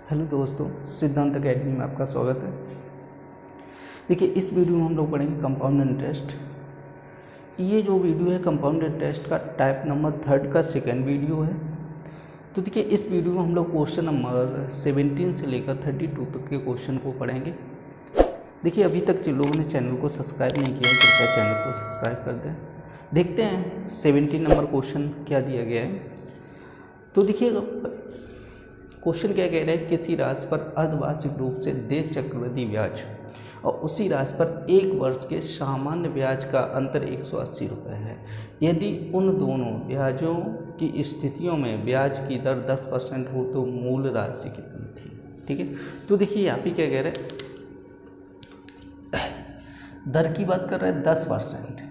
Hello दोस्तों, सिद्धांत academy में आपका स्वागत है। देखिए, इस वीडियो में हम लोग पढ़ेंगे कंपाउंड इंटरेस्ट। ये जो वीडियो है कंपाउंड इंटरेस्ट का टाइप नंबर 3 का सेकेंड वीडियो है। तो देखिए, इस वीडियो में हम लोग क्वेश्चन नंबर 17 से लेकर 32 तक के क्वेश्चन को पढ़ेंगे। देखिए, अभी तक जिन लोगों ने चैनल को सब्सक्राइब नहीं किया है कृपया चैनल को सब्सक्राइब कर दें। देखते हैं 17 नंबर क्वेश्चन क्या दिया गया है। तो देखिए, क्वेश्चन क्या कह रहा है, किसी राशि पर अर्धवार्षिक रूप से देय चक्रवृद्धि ब्याज और उसी राशि पर एक वर्ष के सामान्य ब्याज का अंतर 180 रुपये है। यदि उन दोनों ब्याजों की स्थितियों में ब्याज की दर 10% हो तो मूल राशि कितनी थी। ठीक है, तो देखिए यहाँ पे क्या कह रहे हैं, दर की बात कर रहे हैं 10%,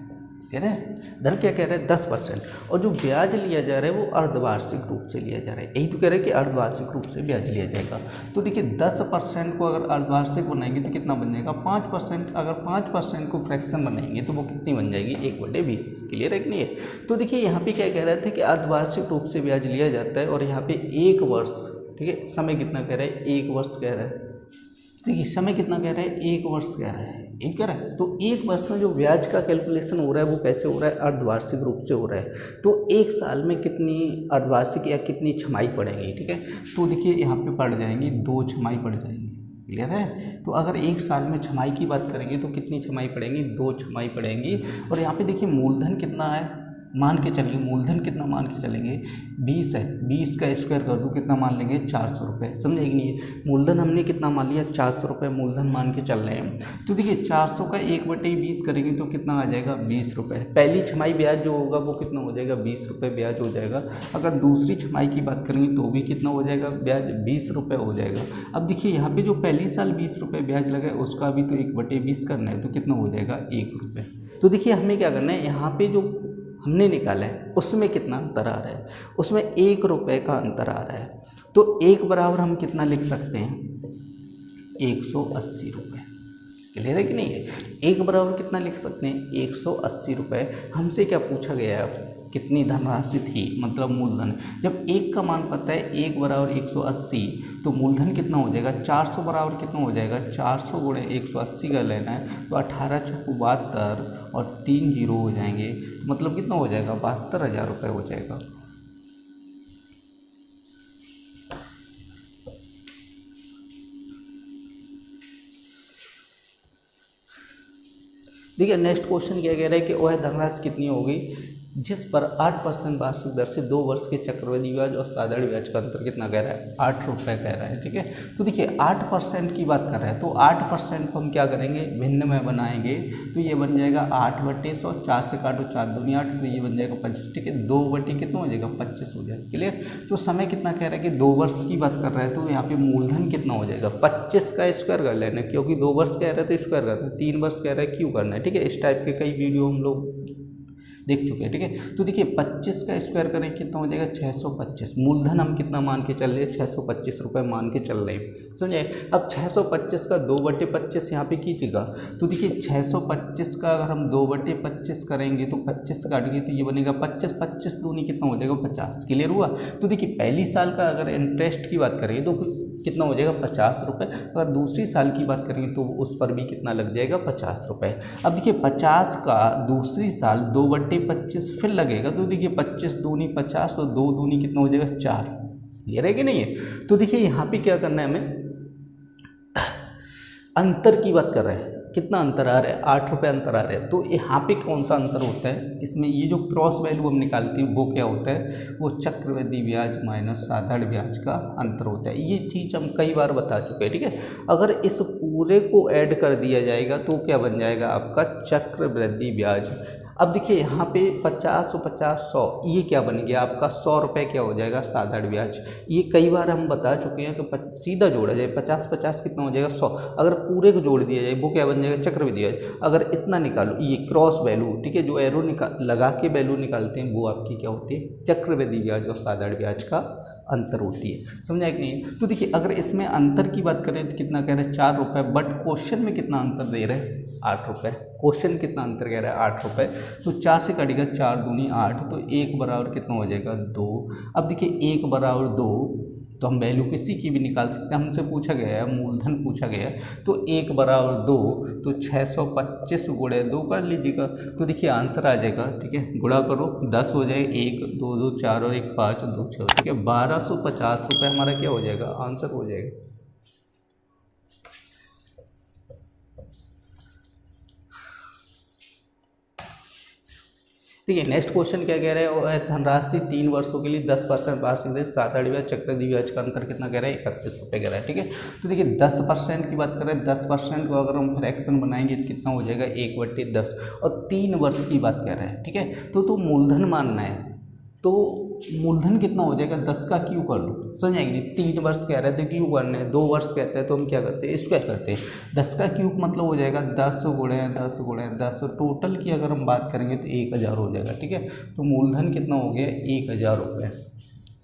कह रहे हैं दर क्या कह रहे हैं 10%, और जो ब्याज लिया जा रहा है वो अर्धवार्षिक रूप से लिया जा रहा है। यही तो कह रहे हैं कि अर्धवार्षिक रूप से ब्याज लिया जाएगा। तो देखिए 10% को अगर अर्धवार्षिक बनाएंगे तो कितना बन जाएगा 5%। अगर 5% को फ्रैक्शन बनाएंगे तो वो कितनी बन जाएगी 1/20। क्लियर है कि नहीं है। तो देखिए यहाँ पे क्या कह रहे थे कि अर्धवार्षिक रूप से ब्याज लिया जाता है और यहाँ पे 1 वर्ष, ठीक है, समय कितना कह रहा है 1 वर्ष कह रहा है। देखिए समय कितना कह रहा है 1 वर्ष कह रहा है, एक कह रहा है। तो 1 वर्ष में जो ब्याज का कैलकुलेशन हो रहा है वो कैसे हो रहा है, अर्धवार्षिक रूप से हो रहा है। तो 1 साल में कितनी अर्धवार्षिक या कितनी छमाई पड़ेगी, ठीक है। तो देखिए यहाँ पे पड़ जाएंगी 2 छमाई पड़ जाएंगी। क्लियर है। तो अगर 1 साल में छमाई की बात करेंगे तो कितनी छमाई पड़ेंगी 2 छमाई पड़ेंगी। और यहाँ पे देखिए मूलधन कितना है, मान के चलिए मूलधन कितना मान के चलेंगे 20 है। 20 का स्क्वायर कर दूँ कितना मान लेंगे 400 रुपये। समझे कि नहीं है। मूलधन हमने कितना मान लिया 400 रुपये मूलधन मान के चल रहे हैं। तो देखिए 400 का 1/20 करेंगे तो कितना आ जाएगा 20 रुपये। पहली छमाई ब्याज जो होगा वो कितना हो जाएगा 20 रुपये ब्याज हो जाएगा। अगर दूसरी छमाई की बात करेंगे तो भी कितना हो जाएगा ब्याज 20 रुपये हो जाएगा। अब देखिए यहाँ पे जो पहली साल 20 रुपये ब्याज लगा है उसका भी तो 1/20 करना है तो कितना हो जाएगा 1 रुपये। तो देखिए हमें क्या करना है, यहाँ पे जो हमने निकाला है उसमें कितना अंतर आ रहा है, उसमें 1 रुपये का अंतर आ रहा है। तो 1 बराबर हम कितना लिख सकते हैं 180 रुपये। क्लियर है कि नहीं है। 1 बराबर कितना लिख सकते हैं 180 रुपये। हमसे क्या पूछा गया है कितनी धनराशि थी, मतलब मूलधन। जब 1 का मान पता है 1 बराबर 180 तो मूलधन कितना हो जाएगा 400 बराबर कितना हो जाएगा 400 गुणे 180 का लेना है तो 18 चौको 72 और 3 जीरो हो जाएंगे तो मतलब कितना हो जाएगा 72,000 रुपये हो जाएगा। देखिए नेक्स्ट क्वेश्चन क्या कह रहा है कि वह धनराशि कितनी होगी जिस पर 8% वार्षिक दर से 2 वर्ष के चक्रवृद्धि ब्याज और साधारण ब्याज का अंतर कितना कह रहा है 8 रुपये कह रहा है। ठीक है, तो देखिए 8% की बात कर रहे हैं तो 8% को हम क्या करेंगे भिन्न में बनाएंगे तो ये बन जाएगा 8/100, 4 से काटो 4 दूनी 8 तो ये बन जाएगा 25। ठीक है, 2/, कितना हो जाएगा 25 हो जाएगा। क्लियर। तो समय कितना कह रहा है कि 2 वर्ष की बात कर रहा है तो यहाँ पे मूलधन कितना हो जाएगा 25 का स्क्वायर कर लेना, क्योंकि 2 वर्ष कह रहे थे स्क्वायर करना, 3 वर्ष कह रहा है क्यों करना है। ठीक है, इस टाइप के कई वीडियो हम लोग देख चुके हैं। ठीक है, तो देखिए 25 का स्क्वायर करें कितना हो जाएगा 625। मूलधन हम कितना मान के चल रहे हैं 625 रुपये मान के चल रहे हैं। समझे। अब 625 का 2/25 यहाँ पे कीजिएगा तो देखिए 625 का अगर हम 2/25 करेंगे तो 25 से काटेंगे तो ये बनेगा 25, 25 दूनी कितना हो जाएगा 50। क्लियर हुआ। तो देखिए पहली साल का अगर इंटरेस्ट की बात करेंगे तो कितना हो जाएगा 50 रुपये। अगर दूसरी साल की बात करेंगे तो उस पर भी कितना लग जाएगा 50 रुपये। अब देखिए 50 का दूसरी साल 2/25 फिर लगेगा तो देखिए 25 दूनी 50 और 2 दूनी कितना हो जाएगा 4। ये रहेगा नहीं है। तो देखिए यहाँ पे क्या करना है हमें, अंतर की बात कर रहे हैं कितना अंतर आ रहा है 8 रुपये अंतर आ रहा है। तो यहाँ पे कौन सा अंतर होता है इसमें, ये जो क्रॉस वैल्यू हम निकालते हैं वो क्या होता है, वो चक्रवृद्धि ब्याज माइनस साधारण ब्याज का अंतर होता है। ये चीज़ हम कई बार बता चुके हैं। ठीक है, अगर इस पूरे को ऐड कर दिया जाएगा तो क्या बन जाएगा आपका चक्रवृद्धि ब्याज। अब देखिए यहाँ पे 50 और 50 100 ये क्या बन गया आपका 100 रुपये क्या हो जाएगा साधारण ब्याज। ये कई बार हम बता चुके हैं कि सीधा जोड़ा जाए 50 कितना हो जाएगा 100, अगर पूरे को जोड़ दिया जाए वो क्या बन जाएगा चक्रवृद्धि ब्याज। अगर इतना निकालो ये क्रॉस वैल्यू, ठीक है, जो एरो लगा के वैल्यू निकालते हैं वो आपकी क्या होती है चक्रवृद्धि ब्याज और साधारण ब्याज का अंतर होती है। समझा कि नहीं। तो देखिए अगर इसमें अंतर की बात करें तो कितना कह रहे हैं 4 रुपये, बट क्वेश्चन में कितना अंतर दे रहे हैं 8 रुपये। क्वेश्चन कितना अंतर कह रहा है 8 रुपये। तो 4 से कटेगा 4 दूनी 8 तो 1 बराबर कितना हो जाएगा 2। अब देखिए 1 बराबर 2 तो हम वैल्यू किसी की भी निकाल सकते हैं। हमसे पूछा गया है, मूलधन पूछा गया है, तो 1 बराबर 2, तो 625 गुणे 2 कर लीजिएगा, तो देखिए आंसर आ जाएगा। ठीक है, गुणा करो, 10 हो जाएगा, 1 2 2 4 और 1 5 2 6। ठीक है, 1250 रुपये हमारा क्या हो जाएगा, आंसर हो जाएगा। ठीक है, नेक्स्ट क्वेश्चन क्या कह रहा है, वो है धनराशि 3 वर्षों के लिए 10% वार्षिक दर 7 ब्याज चक्रवृद्धि ब्याज का अंतर कितना कह रहा है, 31 रुपये कह रहा है। ठीक है, तो देखिए 10% की बात करें, 10% को अगर हम फ्रैक्शन बनाएंगे तो कितना हो जाएगा, 1/10, और 3 वर्ष की बात कर रहे हैं। ठीक है, तो मूलधन मानना है, तो मूलधन कितना हो जाएगा, 10 का क्यू कर लो, समझ आएगी। 3 वर्ष कह रहे थे क्यू करने, 2 वर्ष कहते हैं तो हम क्या करते हैं, स्क्वायर करते हैं। 10 का क्यूब मतलब हो जाएगा 10 गुणे 10 गुणे 10, टोटल की अगर हम बात करेंगे तो 1000 हो जाएगा। ठीक है, तो मूलधन कितना हो गया, 1000 रुपये,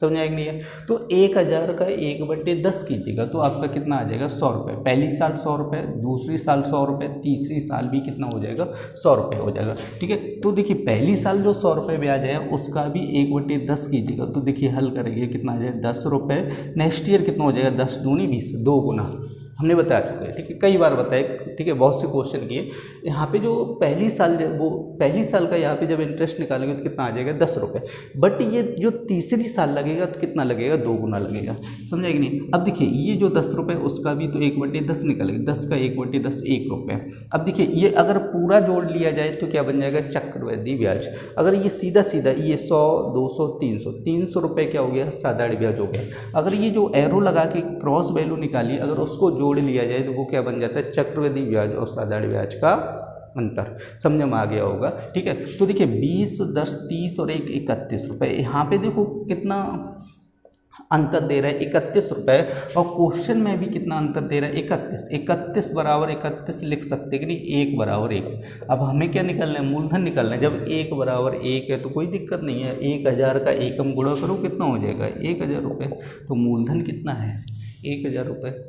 समझ आएगी नहीं है। तो 1000 का 1/10 कीजिएगा तो आपका कितना आ जाएगा, 100 रुपये। पहली साल 100 रुपये, दूसरी साल 100 रुपये, तीसरी साल भी कितना हो जाएगा, 100 रुपये हो जाएगा। ठीक है, तो देखिए पहली साल जो 100 रुपये ब्याज है उसका भी 1/10 कीजिएगा, तो देखिए हल करेंगे कितना आ जाएगा, 10 रुपये। नेक्स्ट ईयर कितना हो जाएगा, 10 दूनी 20, 2 गुना हमने बता चुके हैं। ठीक है, कई बार बताए। ठीक है, बहुत से क्वेश्चन किए। यहाँ पे जो पहली साल वो पहली साल का यहाँ पे जब इंटरेस्ट निकालेंगे तो कितना आ जाएगा, 10 रुपये। बट ये जो तीसरी साल लगेगा तो कितना लगेगा, 2 गुना लगेगा, समझेगी नहीं। अब देखिए ये जो 10 रुपये उसका भी तो 1/10 निकलेगा, 10 का 1/10 1 रुपये। अब देखिए ये अगर पूरा जोड़ लिया जाए तो क्या बन जाएगा, चक्रवृद्धि ब्याज। अगर ये सीधा सीधा ये 100 200 300 रुपये क्या हो गया, साधारण ब्याज हो गया। अगर ये जो एरो लगा के क्रॉस वैल्यू निकाली, अगर उसको जोड़ लिया जाए तो वो क्या बन जाता है, चक्रवृद्धि ब्याज और साधारण ब्याज का अंतर। समझ में आ गया होगा। ठीक है, तो देखिए 20 10 30 और 1 31 रुपये। यहाँ पे देखो कितना अंतर दे रहा है, 31 रुपये, और क्वेश्चन में भी कितना अंतर दे रहा है, 31। 31 बराबर 31 लिख सकते कि नहीं, 1 बराबर 1। अब हमें क्या निकालना है, मूलधन निकालना है। जब 1 बराबर 1 है तो कोई दिक्कत नहीं है, 1000 का 1 हम गुणा करो कितना हो जाएगा, 1000 रुपये। तो मूलधन कितना है, 1000 रुपये।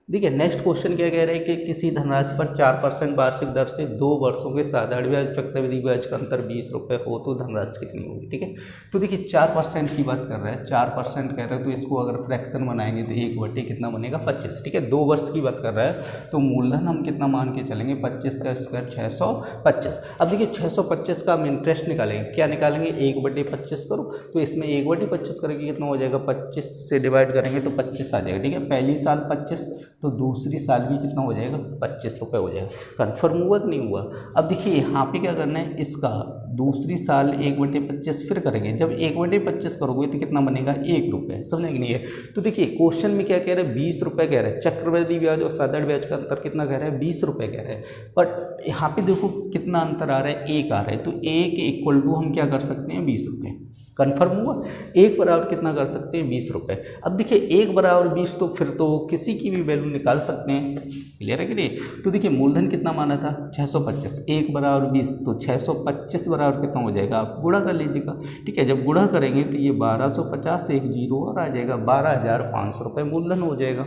देखिए नेक्स्ट क्वेश्चन क्या कह रहे हैं कि किसी धनराशि पर 4% वार्षिक दर से 2 वर्षों के साधारण ब्याज चक्रवृद्धि ब्याज का अंतर 20 रुपये हो तो धनराशि कितनी होगी। ठीक है, तो देखिए 4% की बात कर रहे हैं, 4% कह रहे हैं तो इसको अगर फ्रैक्शन बनाएंगे तो 1/, कितना बनेगा, 25। ठीक है, 2 वर्ष की बात कर रहा है तो मूलधन हम कितना मान के चलेंगे, 25 का स्क्वायर 625। अब देखिए 625 का हम इंटरेस्ट निकालेंगे, क्या निकालेंगे, 1/25 करो, तो इसमें 1/25 करेंगे कितना हो जाएगा, 25 से डिवाइड करेंगे तो 25 आ जाएगा। ठीक है, पहली साल 25 तो दूसरी साल भी कितना हो जाएगा, 25 रुपये हो जाएगा। कन्फर्म हुआ कि नहीं हुआ। अब देखिए यहाँ पे क्या करना है, इसका दूसरी साल 1/25 फिर करेंगे। जब 1/25 करोगे तो कितना बनेगा, 1 रुपये, समझने की नहीं है। तो देखिए क्वेश्चन में क्या कह रहे हैं, 20 रुपये कह रहे हैं। चक्रवृद्धि ब्याज और साधारण ब्याज का अंतर कितना कह रहे हैं, 20 रुपये कह रहे हैं। बट यहाँ पे देखो कितना अंतर आ रहा है, 1 आ रहा है, तो 1 इक्वल टू हम क्या कर सकते हैं, 20 रुपये। कन्फर्म हुआ। 1 बराबर कितना कर सकते हैं, 20 रुपये। अब देखिए 1 बराबर 20 तो फिर तो किसी की भी वैल्यू निकाल सकते हैं, क्लियर है कि नहीं। तो देखिए मूलधन कितना माना था, 625, 1 बराबर 20 तो 625 बराबर कितना हो जाएगा, आप गुणा कर लीजिएगा। ठीक है, जब गुणा करेंगे तो ये 1250, एक जीरो और आ जाएगा, 12,500 रुपये मूलधन हो जाएगा।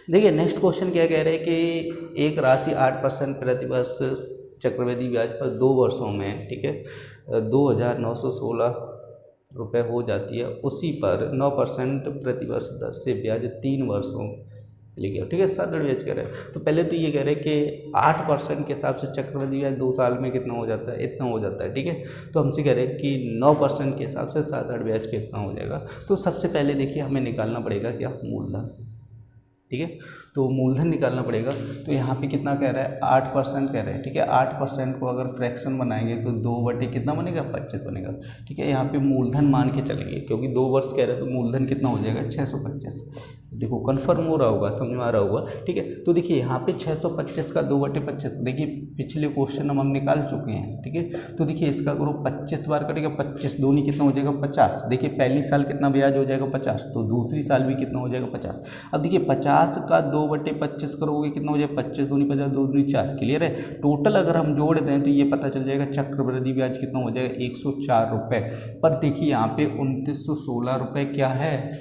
देखिए नेक्स्ट क्वेश्चन क्या कह रहे हैं कि एक राशि 8% प्रतिवर्ष चक्रवृद्धि ब्याज पर 2 वर्षों में, ठीक है, 2,916 रुपये हो जाती है, उसी पर 9% प्रतिवर्ष दर से ब्याज 3 वर्षों के लिए गया। ठीक है, साधारण ब्याज कह रहे हैं। तो पहले तो ये कह रहे हैं कि 8% के हिसाब से चक्रवृद्धि ब्याज 2 साल में कितना हो जाता है, इतना हो जाता है। ठीक है, तो हमसे कह रहे हैं कि 9% के हिसाब से साधारण ब्याज कितना हो जाएगा। तो सबसे पहले देखिए हमें निकालना पड़ेगा क्या, मूलधन। ठीक है, तो मूलधन निकालना पड़ेगा। तो यहाँ पे कितना कह रहा है, 8% कह रहे हैं। ठीक है, 8% को अगर फ्रैक्शन बनाएंगे तो 2/, कितना बनेगा, 25 बनेगा। ठीक है, यहाँ पे मूलधन मान के चलेंगे क्योंकि 2 वर्ष कह रहे हैं तो मूलधन कितना हो जाएगा, 625। देखो कन्फर्म हो रहा होगा, समझ में आ रहा होगा। ठीक है, तो देखिए यहाँ पे 625 का 2/25, देखिए पिछले क्वेश्चन हम निकाल चुके हैं। ठीक है, तो देखिए इसका करो 25 बार करेगा, 25 दूनी कितना हो जाएगा, 50। देखिए पहली साल कितना ब्याज हो जाएगा, 50, तो दूसरी साल भी कितना हो जाएगा, 50। अब देखिए 50 50 का 2/25 करोगे कितना हो जाएगा, 25 दूनी 50, 2 दूनी 4। क्लियर है। टोटल अगर हम जोड़ दें तो ये पता चल जाएगा चक्रवृद्धि ब्याज कितना हो जाएगा, 104 रुपये। पर देखिए यहाँ पे 2916 रुपये क्या है,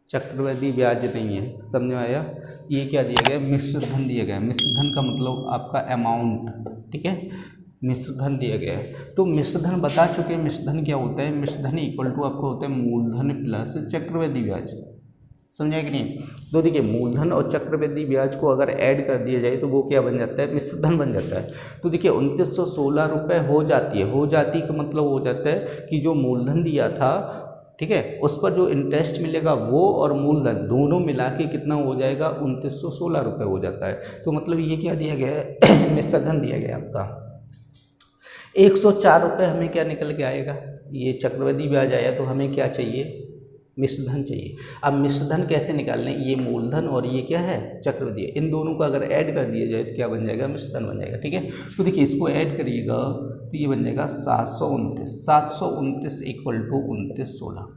चक्रवृद्धि ब्याज नहीं है। समझ में आया। ये क्या दिया गया, मिश्र धन दिया गया। मिश्र धन का मतलब आपका अमाउंट, ठीक है, मिश्र धन दिया गया है। तो मिश्र धन बता चुके हैं, मिश्र धन क्या होता है। मिश्र धन इक्वल टू आपको होता है मूलधन प्लस चक्रवृद्धि ब्याज। समझा कि नहीं। तो देखिए मूलधन और चक्रवृद्धि ब्याज को अगर ऐड कर दिया जाए तो वो क्या बन जाता है, मिश्र धन बन जाता है। तो देखिए 2916 रुपये हो जाती है। हो जाती का मतलब हो जाता है कि जो मूलधन दिया था, ठीक है, उस पर जो इंटरेस्ट मिलेगा वो और मूलधन दोनों मिला के कितना हो जाएगा, 2916 रुपये हो जाता है। तो मतलब ये क्या दिया गया है, मिश्र धन दिया गया आपका 104 रुपये। हमें क्या निकल के आएगा, ये चक्रवृद्धि ब्याज आया तो हमें क्या चाहिए, मिश्र धन चाहिए। अब मिश्र धन कैसे निकालने, ये मूलधन और ये क्या है, चक्रवृद्धि। इन दोनों को अगर ऐड कर दिया जाए तो क्या बन जाएगा, मिश्र धन बन जाएगा। ठीक है। तो देखिए इसको ऐड करिएगा तो ये बन जाएगा 729 इक्वल टू 2916।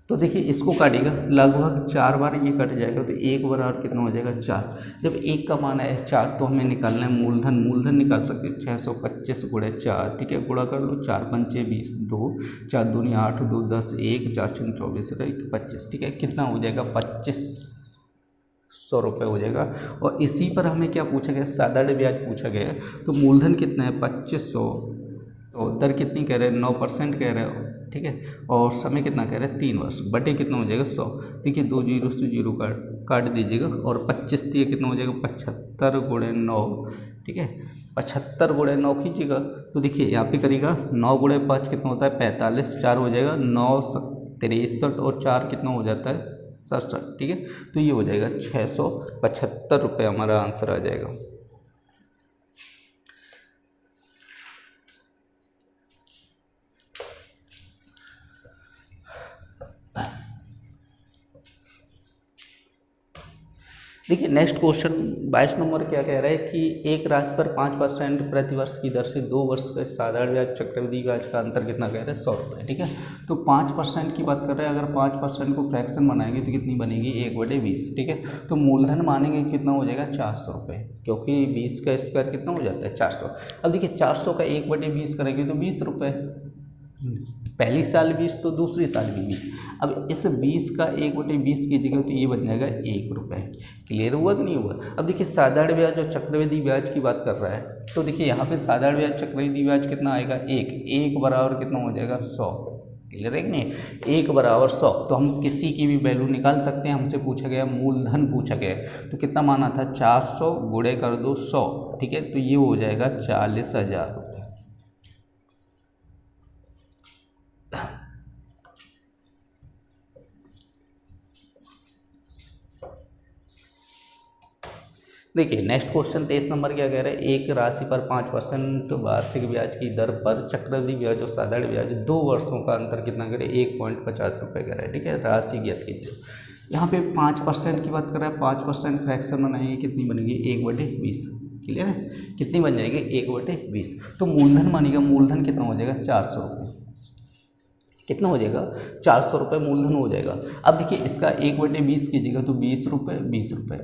तो देखिए इसको काटिएगा लगभग 4 बार ये कट जाएगा तो एक बार और कितना हो जाएगा, 4। जब एक का मान है 4 तो हमें निकालना है मूलधन। मूलधन निकाल सकते हैं 625 गुणे 4, ठीक है, गुणा कर लो 4 पंचे 20, 2 4 दूनी 8, 2 10, 1 4 6 24, 25, ठीक है, कितना हो जाएगा 2500 रुपये हो जाएगा। और इसी पर हमें क्या पूछा गया, साधारण ब्याज पूछा गया है। तो मूलधन कितना है 2500, तो दर कितनी कह रहे हैं, 9% कह रहे हो, ठीक है, और समय कितना कह रहे हैं 3 वर्ष, बटे कितना हो जाएगा 100। देखिए 2 जीरो से जीरो काट दीजिएगा और 25 दिए कितना हो जाएगा 75 गुणे 9, ठीक है, 75 गुणे 9 खींचिएगा तो देखिए यहाँ पे करिएगा 9 गुणे 5 कितना होता है 45, 4 हो जाएगा 9 63 और 4 कितना हो जाता है 67, ठीक है। तो ये हो जाएगा 675 रुपये हमारा आंसर आ जाएगा। देखिए नेक्स्ट क्वेश्चन 22 नंबर क्या कह रहा है कि एक राशि पर 5% प्रतिवर्ष की दर से 2 वर्ष का साधारण ब्याज चक्रवृद्धि ब्याज का अंतर कितना कह रहा है, 100 रुपये, ठीक है। तो 5% की बात कर रहे हैं। अगर 5% को फ्रैक्शन बनाएंगे तो कितनी बनेगी, 1/20, ठीक है। तो मूलधन मानेंगे कितना हो जाएगा 400 रुपये, क्योंकि 20 का स्क्वायर कितना हो जाता है 400। अब देखिए 400 का 1/20 करेंगे तो 20 रुपये, पहली साल 20 तो दूसरी साल भी 20। अब इस 20 का 1/20 कीजिएगा तो ये बन जाएगा 1 रुपये। क्लियर हुआ कि नहीं हुआ। अब देखिए साधारण ब्याज और चक्रवृद्धि ब्याज की बात कर रहा है तो देखिए यहाँ पे साधारण ब्याज चक्रवृद्धि ब्याज कितना आएगा, 1 बराबर कितना हो जाएगा 100। क्लियर है कि नहीं, 1 बराबर 100। तो हम किसी की भी वैल्यू निकाल सकते हैं। हमसे पूछा गया मूलधन पूछा गया तो कितना माना था 400 गुणे कर दो 100, ठीक है, तो ये हो जाएगा 40,000 रुपये। देखिए नेक्स्ट क्वेश्चन 23 नंबर क्या कह रहा है, एक राशि पर 5% वार्षिक ब्याज की दर पर चक्रवृद्धि ब्याज और साधारण ब्याज 2 वर्षों का अंतर कितना करे, 1.50 रुपये कह रहा है, ठीक है। राशि ज्ञात कीजिए। यहाँ पे 5% की बात कर रहा है। 5% फ्रैक्शन बनाएंगे कितनी बनेगी, 1/20। क्लियर है, कितनी बन जाएगी 1/20। तो मूलधन मानिएगा, मूलधन कितना हो जाएगा 400 रुपये, कितना हो जाएगा 400 रुपये मूलधन हो जाएगा। अब देखिए इसका 1/20 कीजिएगा तो 20 रुपये 20 रुपये,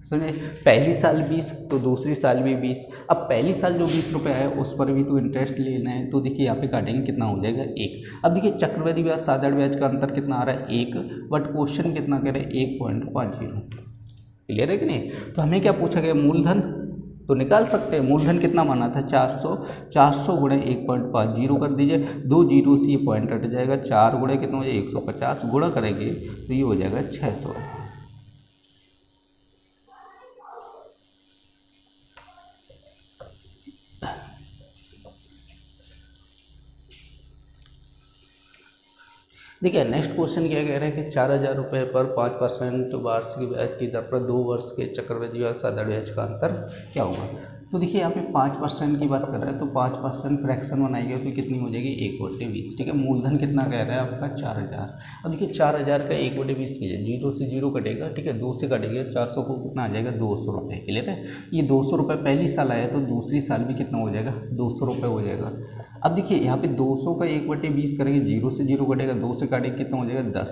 समझे। पहली साल 20 तो दूसरी साल भी 20। अब पहली साल जो 20 रुपये है उस पर भी तो इंटरेस्ट लेना है तो देखिए यहाँ पे काटेंगे कितना हो जाएगा 1। अब देखिए चक्रवृद्धि ब्याज साधारण ब्याज का अंतर कितना आ रहा है 1, बट क्वेश्चन कितना कह रहे हैं 1.50। क्लियर है कि नहीं। तो हमें क्या पूछा गया, मूलधन तो निकाल सकते हैं। मूलधन कितना माना था 400 गुणे 1.50 कर दीजिए, 2 जीरो से ये पॉइंट हट जाएगा, 4 गुणे कितना हो जाएगा 150, गुणा करेंगे तो ये हो जाएगा 600। देखिए नेक्स्ट क्वेश्चन क्या कह रहा है कि 4000 रुपये पर 5% वार्षिक ब्याज की दर पर 2 वर्ष के चक्रवृद्धि और साधारण ब्याज का अंतर क्या होगा। तो देखिए यहाँ पे 5% की बात कर रहा है तो 5% फ्रैक्शन बनाएंगे तो कितनी हो जाएगी 1/20, ठीक है। मूलधन कितना कह रहा है आपका 4000। अब देखिए 4000 का 1/20 कीजिए, 0 से 0 कटेगा, ठीक है, 2 से कटेगा, 400 को कितना आ जाएगा 200 रुपये। क्लियर है। ये 200 रुपये पहली साल आया तो दूसरी साल भी कितना हो जाएगा 200 रुपये हो जाएगा। अब देखिए यहाँ पे 200 का 1/20 करेंगे, 0 से 0 कटेगा, 2 से काटेंगे कितना हो जाएगा 10,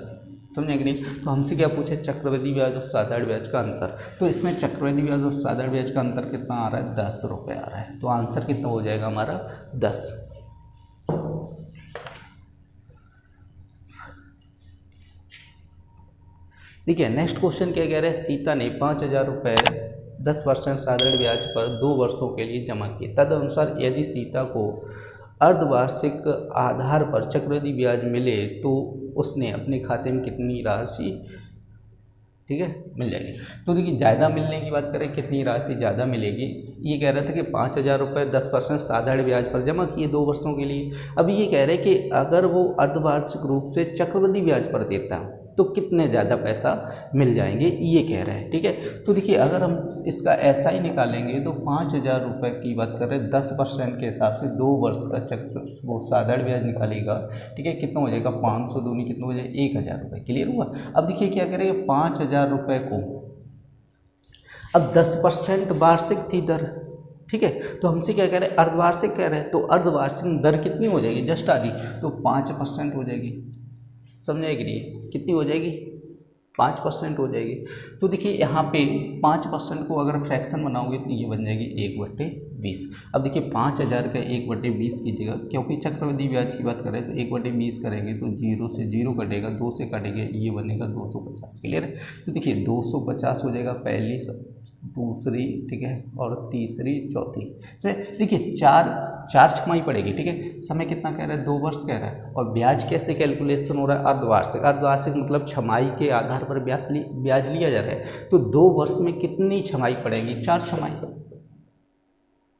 समझे कि नहीं। तो हमसे क्या पूछे, चक्रवृद्धि ब्याज और साधारण ब्याज का अंतर। तो इसमें चक्रवृद्धि ब्याज और साधारण ब्याज का अंतर कितना आ रहा है, 10 रुपये आ रहा है। तो आंसर कितना हो जाएगा हमारा 10। देखिए नेक्स्ट क्वेश्चन क्या कह रहा है, सीता ने 5,000 रुपये 10% साधारण ब्याज पर 2 वर्षों के लिए जमा किए। तदनुसार यदि सीता को अर्धवार्षिक आधार पर चक्रवृद्धि ब्याज मिले तो उसने अपने खाते में कितनी राशि, ठीक है, मिल जाएगी। तो देखिए ज़्यादा मिलने की बात करें, कितनी राशि ज़्यादा मिलेगी, ये कह रहा था कि 5,000 रुपये 10% साधारण ब्याज पर जमा किए 2 वर्षों के लिए। अब ये कह रहे हैं कि अगर वो अर्धवार्षिक रूप से चक्रवृद्धि ब्याज पर देता तो कितने ज़्यादा पैसा मिल जाएंगे, ये कह रहे हैं, ठीक है। तो देखिए अगर हम इसका ऐसा ही निकालेंगे तो 5,000 रुपये की बात कर रहे हैं 10% के हिसाब से 2 वर्ष का चक्र वो साधारण ब्याज निकालेगा, ठीक है। कितना हो जाएगा, 500 दूनी कितना हो जाएगा, 1,000 रुपये। क्लियर हुआ। अब देखिए क्या करेंगे, 5,000 रुपये को अब 10% वार्षिक थी दर, ठीक है। तो हमसे क्या कह रहे हैं, अर्धवार्षिक कह रहे हैं। तो अर्धवार्षिक दर कितनी हो जाएगी, जस्ट आधी, तो 5% हो जाएगी। समझे कि नहीं, कितनी हो जाएगी, 5% हो जाएगी। तो देखिए यहाँ पे 5% को अगर फ्रैक्शन बनाओगे तो ये बन जाएगी 1/20। अब देखिए 5,000 का 1/20 कीजिएगा, क्योंकि चक्रवृद्धि ब्याज की बात करें तो 1/20 करेंगे तो 0 से 0 कटेगा, 2 से कटेगा, ये बनेगा 250। क्लियर है। तो देखिए 250 हो जाएगा पहली, दूसरी, ठीक है, और तीसरी, चौथी। तो देखिए चार छमाही पड़ेगी, ठीक है। समय कितना कह रहा है, 2 वर्ष कह रहा है। और ब्याज कैसे कैलकुलेशन हो रहा है, अर्धवार्षिक। अर्धवार्षिक मतलब छमाही के आधार पर ब्याज लिया जा रहा है। तो 2 वर्ष में कितनी छमाही पड़ेगी, 4 छमाही।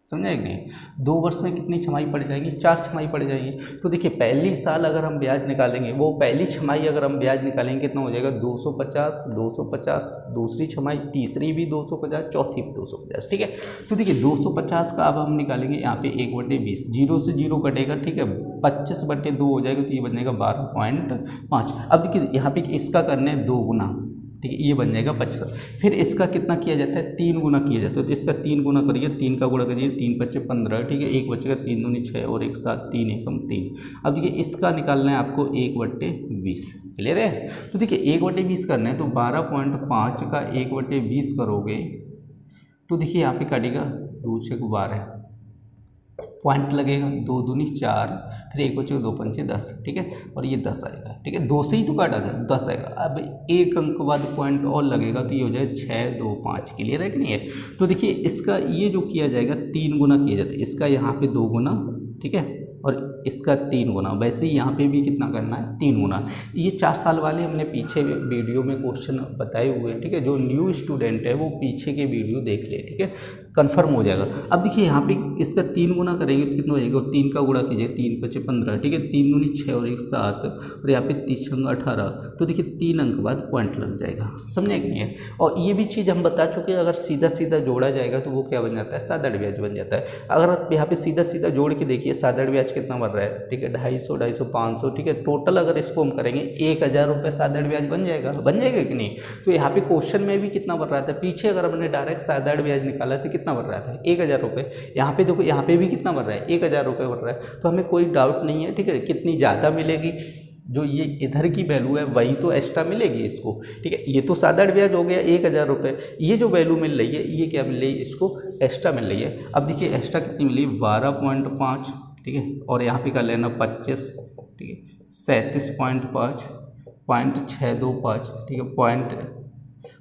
समझे कि नहीं, 2 वर्ष में कितनी छमाही पड़ जाएगी, 4 छमाही पड़ जाएगी। तो देखिए पहली साल अगर हम ब्याज निकालेंगे, वो पहली छमाही अगर हम ब्याज निकालेंगे कितना हो जाएगा, 250, 250, दूसरी छमाही, तीसरी भी 250, चौथी भी 250, ठीक है। तो देखिए 250 का अब हम निकालेंगे यहाँ पे 1/20, 0 से 0 कटेगा, ठीक है, 25/2 हो जाएगा, तो ये बन जाएगा 12.5। अब देखिए यहाँ पे इसका करना है 2 गुना, ठीक है, ये बन जाएगा 25। फिर इसका कितना किया जाता है, 3 गुना किया जाता है। तो इसका 3 गुना करिए, 3 का गुणा करिए, 3 × 5 = 15, ठीक है, 1 बचेगा, 3 दूनी 6 और 1 7, 3 एकम 3। अब देखिए इसका निकालना है आपको 1/20। क्लियर है। तो देखिए 1/20 करना है तो 12.5 का 1/20 करोगे तो देखिए यहाँ पे काटेगा 2 × 6 = 12, पॉइंट लगेगा, 2 दूनी 4, फिर 1 बचेगा, 2 पंचे 10, ठीक है, और ये 10 आएगा, ठीक है, 2 से ही तो काटा था, 10 आएगा। अब 1 अंक बाद पॉइंट और लगेगा तो ये हो जाए 6, 2, 5। क्लियर है कि नहीं है। तो देखिए इसका ये जो किया जाएगा 3 गुना किया जाता है, इसका यहाँ पे 2 गुना, ठीक है, और इसका 3 गुना। वैसे ही यहाँ पे भी कितना करना है, 3 गुना। ये 4 साल वाले हमने पीछे वीडियो में क्वेश्चन बताए हुए हैं, ठीक है। जो न्यू स्टूडेंट है वो पीछे के वीडियो देख ले, ठीक है, कंफर्म हो जाएगा। अब देखिए यहाँ पे इसका 3 गुना करेंगे तो कितना हो जाएगा, 3 का गुणा कीजिए, 3 × 5 = 15, ठीक है, 3 दूनी 6 और 1 7, और यहाँ पे 30 × 18। तो देखिए 3 अंक बाद पॉइंट लग जाएगा। समझे कि नहीं है। और ये भी चीज़ हम बता चुके हैं, अगर सीधा सीधा जोड़ा जाएगा तो वो क्या बन जाता है, साधारण ब्याज बन जाता है। अगर आप यहाँ पे सीधा सीधा जोड़ के देखिए साधारण ब्याज कितना बन रहा है, ठीक है, 250, 250, 500, ठीक है, टोटल अगर इसको हम करेंगे 1,000 रुपये साधारण ब्याज बन जाएगा कि नहीं। तो यहाँ पे क्वेश्चन में भी कितना बन रहा था, पीछे अगर हमने डायरेक्ट साधारण ब्याज निकाला तो कितना बन रहा था, 1,000 रुपये। यहाँ पे देखो, यहाँ पे भी कितना बन रहा है, 1,000 रुपये बन रहा है। तो हमें कोई डाउट नहीं है, ठीक है, कितनी ज़्यादा मिलेगी, जो ये इधर की वैल्यू है वही तो एक्स्ट्रा मिलेगी इसको, ठीक है। ये तो साधारण ब्याज हो गया 1,000 रुपये, ये जो वैल्यू मिल रही है ये क्या मिल रही है, इसको एक्स्ट्रा मिल रही है। अब देखिए एक्स्ट्रा कितनी मिली, 12.5, ठीक है, और यहाँ पे कर लेना 25, ठीक है, 37.5, 0.625, ठीक है, पॉइंट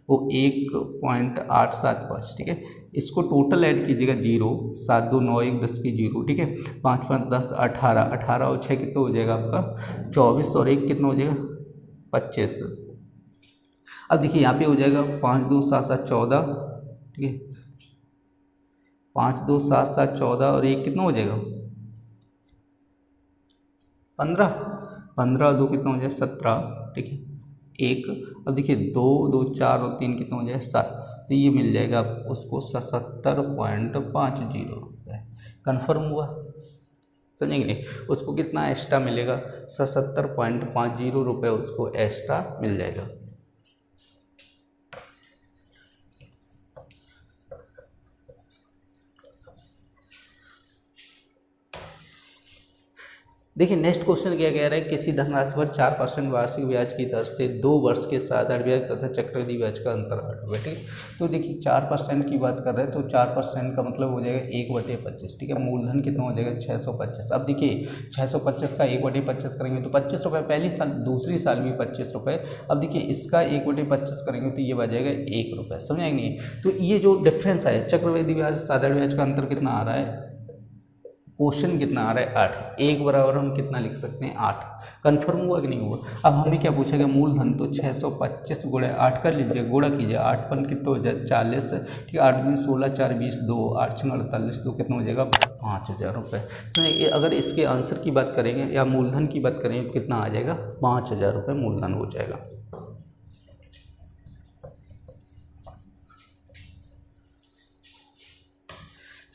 वो 1.875, ठीक है। इसको टोटल ऐड कीजिएगा, 0, 7, 2, 9, 1, 10 की 0, ठीक है, 5, 5, 10, 18, 18 और 6 कितना हो जाएगा आपका 24, और 1 कितना हो जाएगा 25। अब देखिए यहाँ पे हो जाएगा 5, 2, 7, 7, 14, ठीक है, 5, 2, 7, 7, 14 और 1 कितना हो जाएगा 15, 15 2 कितना हो जाएगा 17, ठीक है, 1। अब देखिए 2, 2, 4 और 3 कितना हो जाएगा 7, तो ये मिल जाएगा उसको 77.50 रुपये। कन्फर्म हुआ, समझेंगे नहीं। उसको कितना एक्स्ट्रा मिलेगा, 77.50 रुपये उसको एक्स्ट्रा मिल जाएगा। देखिए नेक्स्ट क्वेश्चन क्या कह रहा है, किसी धनराशि पर 4% वार्षिक ब्याज की दर से 2 वर्ष के साधारण ब्याज तथा चक्रवृद्धि ब्याज का अंतर काटो। ठीक है, तो देखिए 4% की बात कर रहे हैं तो 4% का मतलब हो जाएगा 1/25। ठीक है, मूलधन कितना हो जाएगा 625। अब देखिए 625 का 1/25 करेंगे तो 25 रुपये पहली साल, दूसरी साल भी 25 रुपये। अब देखिए इसका 1/25 करेंगे तो ये बच जाएगा 1 रुपये। समझ नहीं, तो ये जो डिफरेंस है चक्रवृद्धि ब्याज साधारण ब्याज का अंतर कितना आ रहा है, क्वेश्चन कितना आ रहा है 8। 1 बराबर हम कितना लिख सकते हैं 8। कन्फर्म हुआ कि नहीं हुआ। अब हमें क्या पूछा गया, मूलधन तो 625 गुणे 8 कर लीजिए, गुणा कीजिए, 8 पन कितना हो जाए 40। ठीक है, 8 दूनी 16, 4 20, 2, 8 6 48, तो कितना हो जाएगा 5000 रुपये। समझिए, अगर इसके आंसर की बात करेंगे या मूलधन की बात करेंगे तो कितना आ जाएगा 5000 रुपये मूलधन हो जाएगा।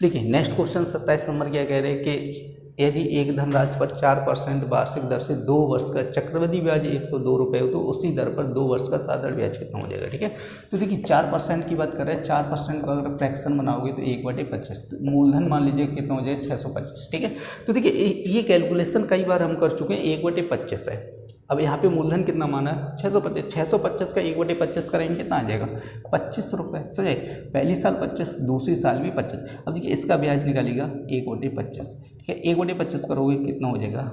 देखिए नेक्स्ट क्वेश्चन 27 नंबर क्या कह रहे हैं कि यदि एक धनराशि पर 4% वार्षिक दर से 2 वर्ष का चक्रवृद्धि ब्याज 102 रुपये हो तो उसी दर पर 2 वर्ष का साधारण ब्याज कितना हो जाएगा। ठीक है, तो देखिए 4% की बात कर रहे हैं, 4% का अगर फ्रैक्शन बनाओगे तो 1/25, तो मूलधन मान लीजिए कितना हो जाए 625। ठीक है, तो देखिए ये कैलकुलेशन कई बार हम कर चुके हैं, 1/25 है। अब यहाँ पे मूलधन कितना माना है 625, 625 का 1/25 करेंगे कितना आ जाएगा 25 रुपये। समझे, पहली साल 25, दूसरी साल भी 25। अब देखिए इसका ब्याज निकालिएगा 1/25। ठीक है, 1/25 करोगे कितना हो जाएगा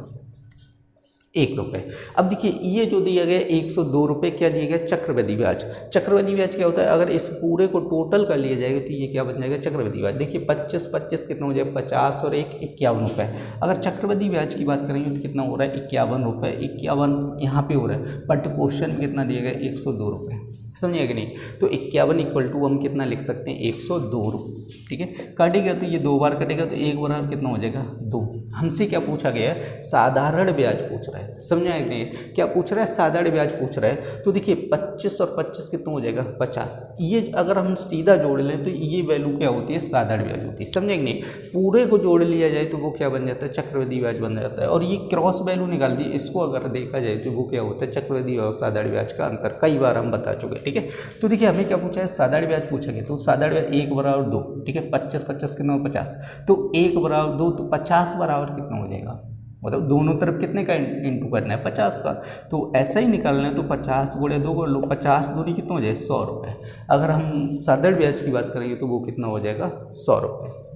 1 रुपये। अब देखिए ये जो दिया गया 102 रुपये क्या दिया गया चक्रवृद्धि ब्याज। चक्रवृद्धि ब्याज क्या होता है, अगर इस पूरे को टोटल कर लिया जाएगा तो ये क्या बन जाएगा चक्रवृद्धि ब्याज। देखिए 25 कितना हो जाएगा 50 और 1 51 रुपये। अगर चक्रवृद्धि ब्याज की बात करेंगे तो कितना हो रहा है 51 रुपये, 51 यहाँ पे हो रहा है, बट क्वेश्चन में कितना दिया गया 102 रुपये। समझिए कि नहीं, तो 51 = हम कितना लिख सकते हैं 102 रुपये। ठीक है, काटेगा तो ये 2 बार कटेगा तो 1 बराबर कितना हो जाएगा 2। हमसे क्या पूछा गया है साधारण ब्याज पूछ रहा है। समझा है कि नहीं, क्या पूछ रहा है साधारण ब्याज पूछ रहा है। तो देखिए 25 और 25 कितना हो जाएगा 50। ये अगर हम सीधा जोड़ लें तो ये वैल्यू क्या होती है साधारण ब्याज होती है। समझे कि नहीं, पूरे को जोड़ लिया जाए तो वो क्या बन जाता है चक्रवृद्धि ब्याज बन जाता है। और ये क्रॉस वैल्यू निकाल दी, इसको अगर देखा जाए तो वो क्या होता है चक्रवृद्धि और साधारण ब्याज का अंतर, कई बार हम बता चुके। ठीक है, तो देखिए हमें क्या पूछा है साधारण ब्याज पूछा गया, तो साधारण ब्याज 1 बराबर 2। ठीक है, 25 कितना 50, तो 1 बराबर 2 तो 50 बराबर कितना हो जाएगा, मतलब दोनों तरफ कितने का इंटू करना है 50 का। तो ऐसा ही निकालना है तो 50 गुणे 2 कर लो, 50 दूनी कितना हो जाए 100 रुपये। अगर हम साधारण ब्याज की बात करेंगे तो वो कितना हो जाएगा 100 रुपये।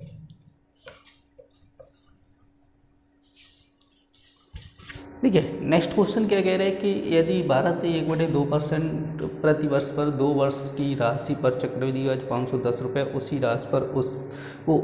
देखिए नेक्स्ट क्वेश्चन क्या कह रहे हैं कि यदि 12 से 1/2% प्रति वर्ष पर 2 वर्ष की राशि पर चक्रवृद्धि ब्याज 510 रुपये, उसी राशि पर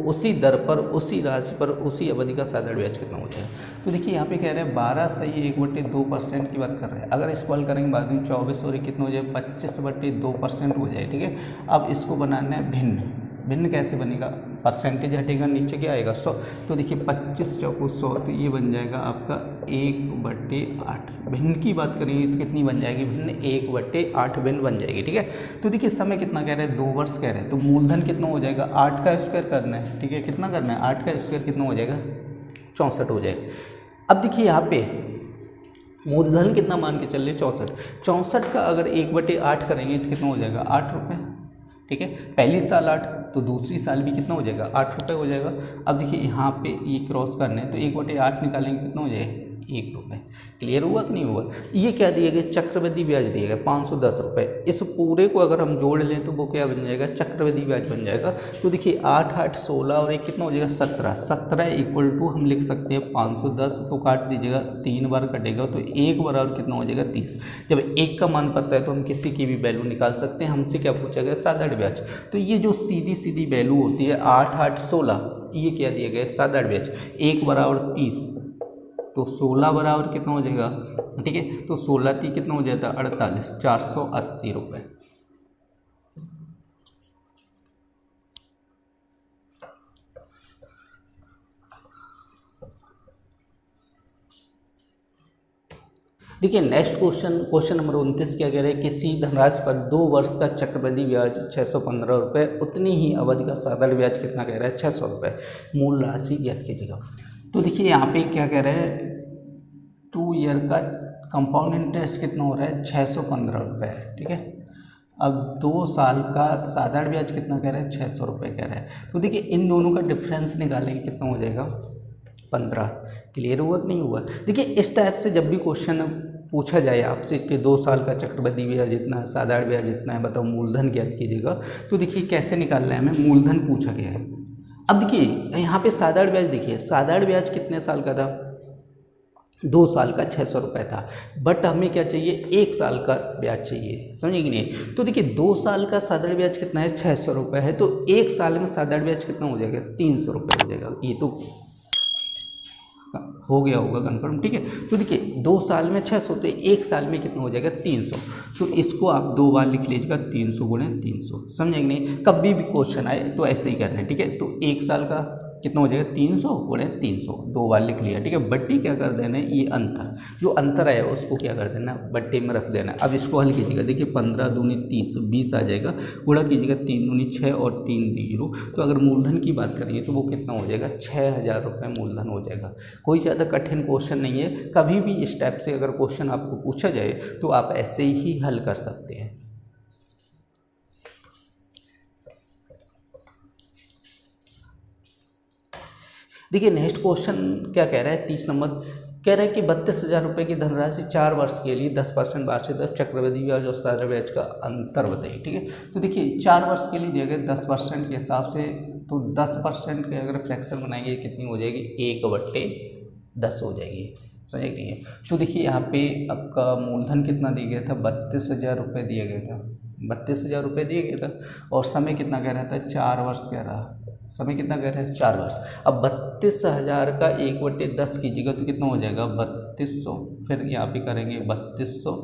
उसी दर पर उसी राशि पर उसी अवधि का साधारण ब्याज कितना हो जाएगा। तो देखिए यहाँ पे कह रहे हैं 12 से 1/2% की बात कर रहे हैं। अगर इसको हल करेंगे बाद में 24 और कितना हो जाए 25/2% हो जाए। ठीक है, अब इसको बनाना है भिन्न। भिन्न कैसे बनेगा, परसेंटेज हटेगा नीचे क्या आएगा 100। तो देखिए 25 चौको 100, तो ये बन जाएगा आपका 1/8। भिन्न की बात करेंगे तो कितनी बन जाएगी भिन्न 1/8 भिन्न बन जाएगी। ठीक है, तो देखिए समय कितना कह रहे हैं 2 वर्ष कह रहे हैं, तो मूलधन कितना हो जाएगा 8 का स्क्वायर करना है। ठीक है, कितना करना है 8 का स्क्वायर कितना हो जाएगा 64 हो जाएगा। अब देखिए यहाँ पे मूलधन कितना मान के चल रहे 64 का अगर 1/8 करेंगे तो कितना हो जाएगा 8 रुपये। ठीक है, पहली साल 8 तो दूसरी साल भी कितना हो जाएगा 8 रुपये हो जाएगा। अब देखिए यहाँ पे ये क्रॉस करना है तो 1/8 निकालेंगे कितना हो जाएगा 1 रुपये। क्लियर हुआ कि नहीं हुआ। ये क्या दिए गए चक्रवृद्धि ब्याज दिए गए 510 रुपये। इस पूरे को अगर हम जोड़ लें तो वो क्या बन जाएगा चक्रवृद्धि ब्याज बन जाएगा। तो देखिए 8 8 16 और 1 कितना हो जाएगा 17 17 हम लिख सकते हैं 510, तो काट दीजिएगा 3 बार कटेगा तो 1 बराबर कितना हो जाएगा 30। जब 1 का मान पता है तो हम किसी की भी वैल्यू निकाल सकते हैं। हमसे क्या पूछा गया साधारण ब्याज, तो ये जो सीधी वैल्यू होती है 8 8 16, ये क्या दिया गया साधारण ब्याज 1 बराबर 30, तो 16 बराबर कितना हो जाएगा। ठीक है, तो 16 3 कितना हो जाता है 48, 480 रुपये। देखिए नेक्स्ट क्वेश्चन नंबर 29 क्या कह रहे हैं, किसी धनराशि पर 2 वर्ष का चक्रवृद्धि ब्याज 615 रुपये, उतनी ही अवधि का साधारण ब्याज कितना कह रहा है 600 रुपये। मूल राशि ज्ञात कीजिएगा। तो देखिए यहाँ पे क्या कह रहे हैं 2 ईयर का कंपाउंड इंटरेस्ट कितना हो रहा है 615 रुपये। ठीक है, अब 2 साल का साधारण ब्याज कितना कह रहा है 600 रुपये कह रहा है। तो देखिए इन दोनों का डिफरेंस निकालेंगे कितना हो जाएगा 15। क्लियर हुआ कि नहीं हुआ? देखिए इस टाइप से जब भी क्वेश्चन पूछा जाए आपसे कि 2 साल का चक्रवृद्धि ब्याज जितना है, साधारण ब्याज जितना है, बताओ मूलधन ज्ञात कीजिएगा, तो देखिए कैसे निकालना है हमें, मूलधन पूछा गया है। अब देखिए यहाँ पे साधारण ब्याज, देखिए साधारण ब्याज कितने साल का था, 2 साल का 600 रुपये था, बट हमें क्या चाहिए, 1 साल का ब्याज चाहिए, समझे कि नहीं? तो देखिए 2 साल का साधारण ब्याज कितना है, 600 रुपये है, तो 1 साल में साधारण ब्याज कितना हो जाएगा, 300 रुपये हो जाएगा। ये तो हो गया होगा कंफर्म, ठीक है। तो देखिए 2 साल में 600, तो 1 साल में कितना हो जाएगा, 300। तो इसको आप 2 बार लिख लीजिएगा, 300 गुणे 300, समझेंगे नहीं? कभी भी क्वेश्चन आए तो ऐसे ही करना है, ठीक है। तो 1 साल का कितना हो जाएगा, 300 गुणे 300, 2 बार लिख लिया, ठीक है। बट्टी क्या कर देना है, ये अंतर, जो अंतर आया उसको क्या कर देना, बट्टे में रख देना। अब इसको हल कीजिएगा, देखिए 15 दूनी 30, 20 आ जाएगा, गुणा कीजिएगा 3 दूनी 6 और 3 0। तो अगर मूलधन की बात करेंगे तो वो कितना हो जाएगा, 6000 रुपये मूलधन हो जाएगा। कोई ज़्यादा कठिन क्वेश्चन नहीं है, कभी भी इस टाइप से अगर क्वेश्चन आपको पूछा जाए तो आप ऐसे ही हल कर सकते हैं। देखिए नेक्स्ट क्वेश्चन क्या कह रहा है, 30 नंबर कह रहा है कि 32,000 रुपये की धनराशि 4 वर्ष के लिए 10% वार्षिक दर चक्रवृद्धि ब्याज और साधारण ब्याज का अंतर बताइए, ठीक है। तो देखिए 4 वर्ष के लिए दिया गया 10% के हिसाब से, तो 10% के अगर फ्रैक्शन बनाएंगे कितनी हो जाएगी, 1/10 हो जाएगी, समझे कि नहीं? तो देखिए यहाँ पे आपका मूलधन कितना दिया गया था, 32,000 रुपये दिया गया था, 32,000 रुपये दिया गया था, और समय कितना कह रहा था, 4 वर्ष कह रहा, समय कितना कह रहा है, 4 वर्ष। अब 32,000 का 1/10 कीजिएगा तो कितना हो जाएगा, 3200। फिर यहाँ पे करेंगे 3200,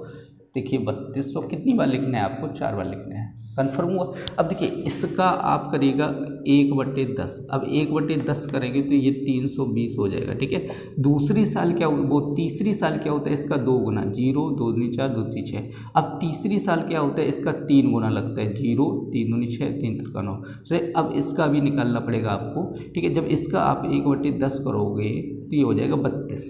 देखिए 3200 कितनी बार लिखना है आपको, 4 बार लिखना है, कन्फर्म हुआ। अब देखिए इसका आप करिएगा 1/10, अब 1/10 करेंगे तो ये 320 हो जाएगा, ठीक है। दूसरी साल क्या, वो तीसरी साल क्या होता है इसका 2 गुना, 0 2 दूनी 4 2 3 6। अब तीसरी साल क्या होता है इसका 3 गुना लगता है, 0 3 दूनी 6 3 3 9। तो अब इसका भी निकालना पड़ेगा आपको, ठीक है। जब इसका आप 1/10 करोगे तो ये हो जाएगा 32,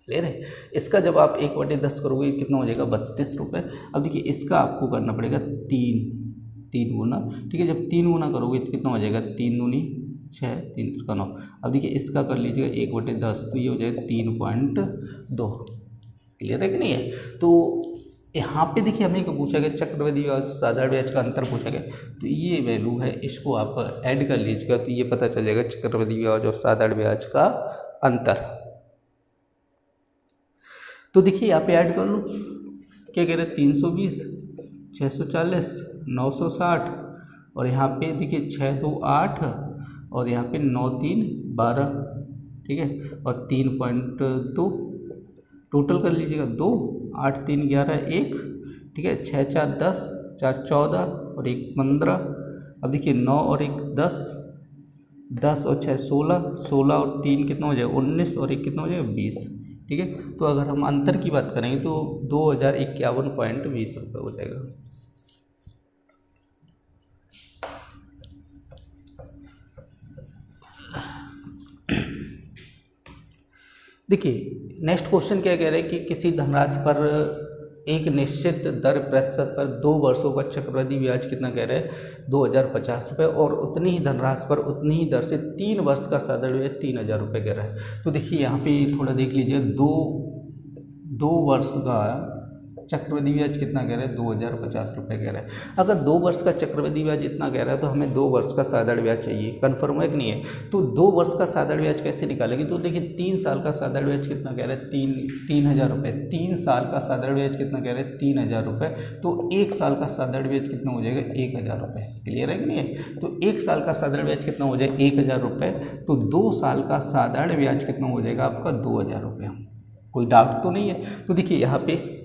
ले रहे। इसका जब आप 1/10 करोगे कितना हो जाएगा, 32 रुपये। अब देखिए इसका आपको करना पड़ेगा 3 गुना, ठीक है। जब 3 गुना करोगे तो कितना हो जाएगा, 3 दूनी 6 3 3 9। अब देखिए इसका कर लीजिएगा 1/10, तो ये हो जाएगा 3.2। क्लियर है कि नहीं है? तो यहाँ पे देखिए हमें क्या पूछा गया, चक्रवृद्धि ब्याज साधारण ब्याज का अंतर पूछा गया, तो ये वैल्यू है, इसको आप ऐड कर लीजिएगा तो ये पता चल जाएगा चक्रवृद्धि ब्याज और साधारण ब्याज का अंतर। तो देखिए यहाँ पे ऐड कर लो, क्या कह रहे हैं, 320 640 960, और यहाँ पे देखिए 6 2 8, और यहाँ पे 9 3 12, ठीक है, और 3.2 टोटल कर लीजिएगा, 2 8 3 11 1, ठीक है, 6 4 10 4 14 और 1 15। अब देखिए 9 और 1 10, 10 और 6 16, 16 और 3 कितना हो जाएगा 19, और 1 कितना हो जाएगा 20, ठीक है। तो अगर हम अंतर की बात करेंगे तो 2051.20 रुपये हो जाएगा। देखिए नेक्स्ट क्वेश्चन क्या कह रहे हैं कि किसी धनराशि पर एक निश्चित दर प्रतिशत पर 2 वर्षों का चक्रवृद्धि ब्याज कितना कह रहे हैं, 2050 रुपये, और उतनी ही धनराशि पर उतनी ही दर से 3 वर्ष का साधारण ब्याज 3000 रुपये कह रहा है। तो देखिए यहाँ पे थोड़ा देख लीजिए, 2 वर्ष का चक्रवृद्धि ब्याज कितना कह रहा है, 2050 रुपये कह रहा है। अगर 2 वर्ष का चक्रवृद्धि ब्याज इतना कह रहा है तो हमें 2 वर्ष का साधारण ब्याज चाहिए, कन्फर्म है कि नहीं है? तो 2 वर्ष का साधारण ब्याज कैसे निकालेंगे, तो देखिए 3 साल का साधारण ब्याज कितना कह रहा है, 3000 रुपये। 3 साल का साधारण ब्याज कितना कह रहे हैं, 3000 रुपये। तो 1 साल का साधारण ब्याज कितना हो जाएगा, 1000 रुपये। क्लियर है कि नहीं है? तो 1 साल का साधारण ब्याज कितना हो जाएगा, 1000 रुपये। तो 2 साल का साधारण ब्याज कितना हो जाएगा आपका, 2000 रुपये। कोई डाउट तो नहीं है? तो देखिए यहाँ पे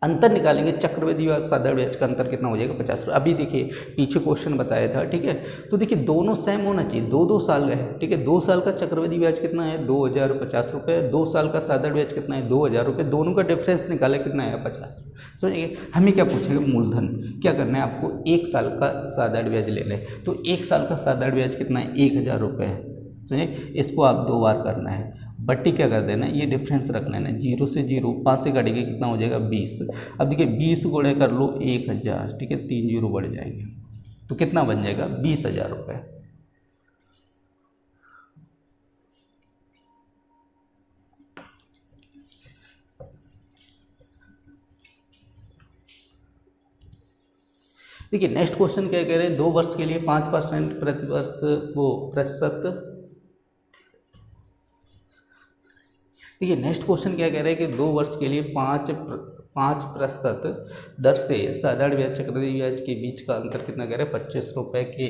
अंतर निकालेंगे, चक्रवृद्धि ब्याज साधारण ब्याज का अंतर कितना हो जाएगा, 50 रुपये। अभी देखिए पीछे क्वेश्चन बताया था, ठीक है। तो देखिए दोनों सेम होना चाहिए, 2 साल का है, ठीक है। 2 साल का चक्रवृद्धि ब्याज कितना है, 2050 रुपये। 2 साल का साधारण ब्याज कितना है, 2000 रुपये। दोनों का डिफरेंस निकाले कितना है, 50 रुपये। समझिए हमें क्या पूछेगा, मूलधन। क्या करना है आपको, 1 साल का साधारण ब्याज ले लें। तो 1 साल का साधारण ब्याज कितना है, 1000 रुपये है। समझिए इसको आप 2 बार करना है, बट्टी क्या कर देना है, ये डिफरेंस रख लेना है, 0 से 0 5 से काटेंगे कितना हो जाएगा, 20। अब देखिए 20 गुणे कर लो 1000, ठीक है, 3 0 बढ़ जाएंगे तो कितना बन जाएगा, 20,000 रुपये। देखिए नेक्स्ट क्वेश्चन क्या कह रहे हैं, 2 वर्ष के लिए 5% प्रतिवर्ष वो प्रतिशत। देखिए नेक्स्ट क्वेश्चन क्या कह रहे हैं कि 2 वर्ष के लिए 5% दर से साधारण ब्याज चक्रवृद्धि ब्याज के बीच का अंतर कितना कह रहे हैं, 25 रुपये के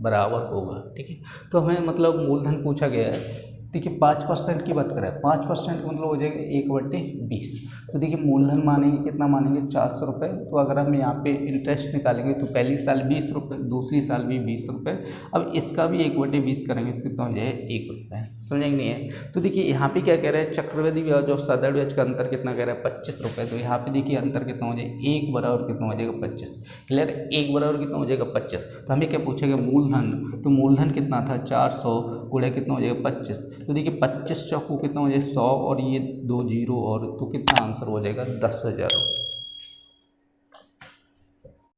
बराबर होगा। ठीक है, तो हमें मतलब मूलधन पूछा गया है। देखिए 5% की बात करें, 5% मतलब हो जाएगा 1/20। तो देखिए मूलधन मानेंगे कितना, मानेंगे 400 रुपये। तो अगर हम यहाँ पे इंटरेस्ट निकालेंगे तो पहली साल 20 रुपये, दूसरी साल भी 20 रुपये। अब इसका भी 1/20 करेंगे तो कितना हो जाएगा, 1 रुपये। समझेंगे नहीं है। तो देखिए यहाँ पे क्या कह रहे हैं, चक्रवृद्धि ब्याज और साधारण ब्याज का अंतर कितना कह रहा है, 25 रुपये। तो यहाँ पे देखिए अंतर कितना हो जाएगा, 1 बराबर कितना हो जाएगा, 25। क्लियर, 1 बराबर कितना हो जाएगा, 25। तो हमें क्या पूछेगा, मूलधन। तो मूलधन कितना था, 400 गुणे कितना हो जाएगा, 25। तो देखिए 25 चौको कितना हो जाएगा, 100 और ये 2 जीरो और, तो कितना आंसर हो जाएगा, 10,000।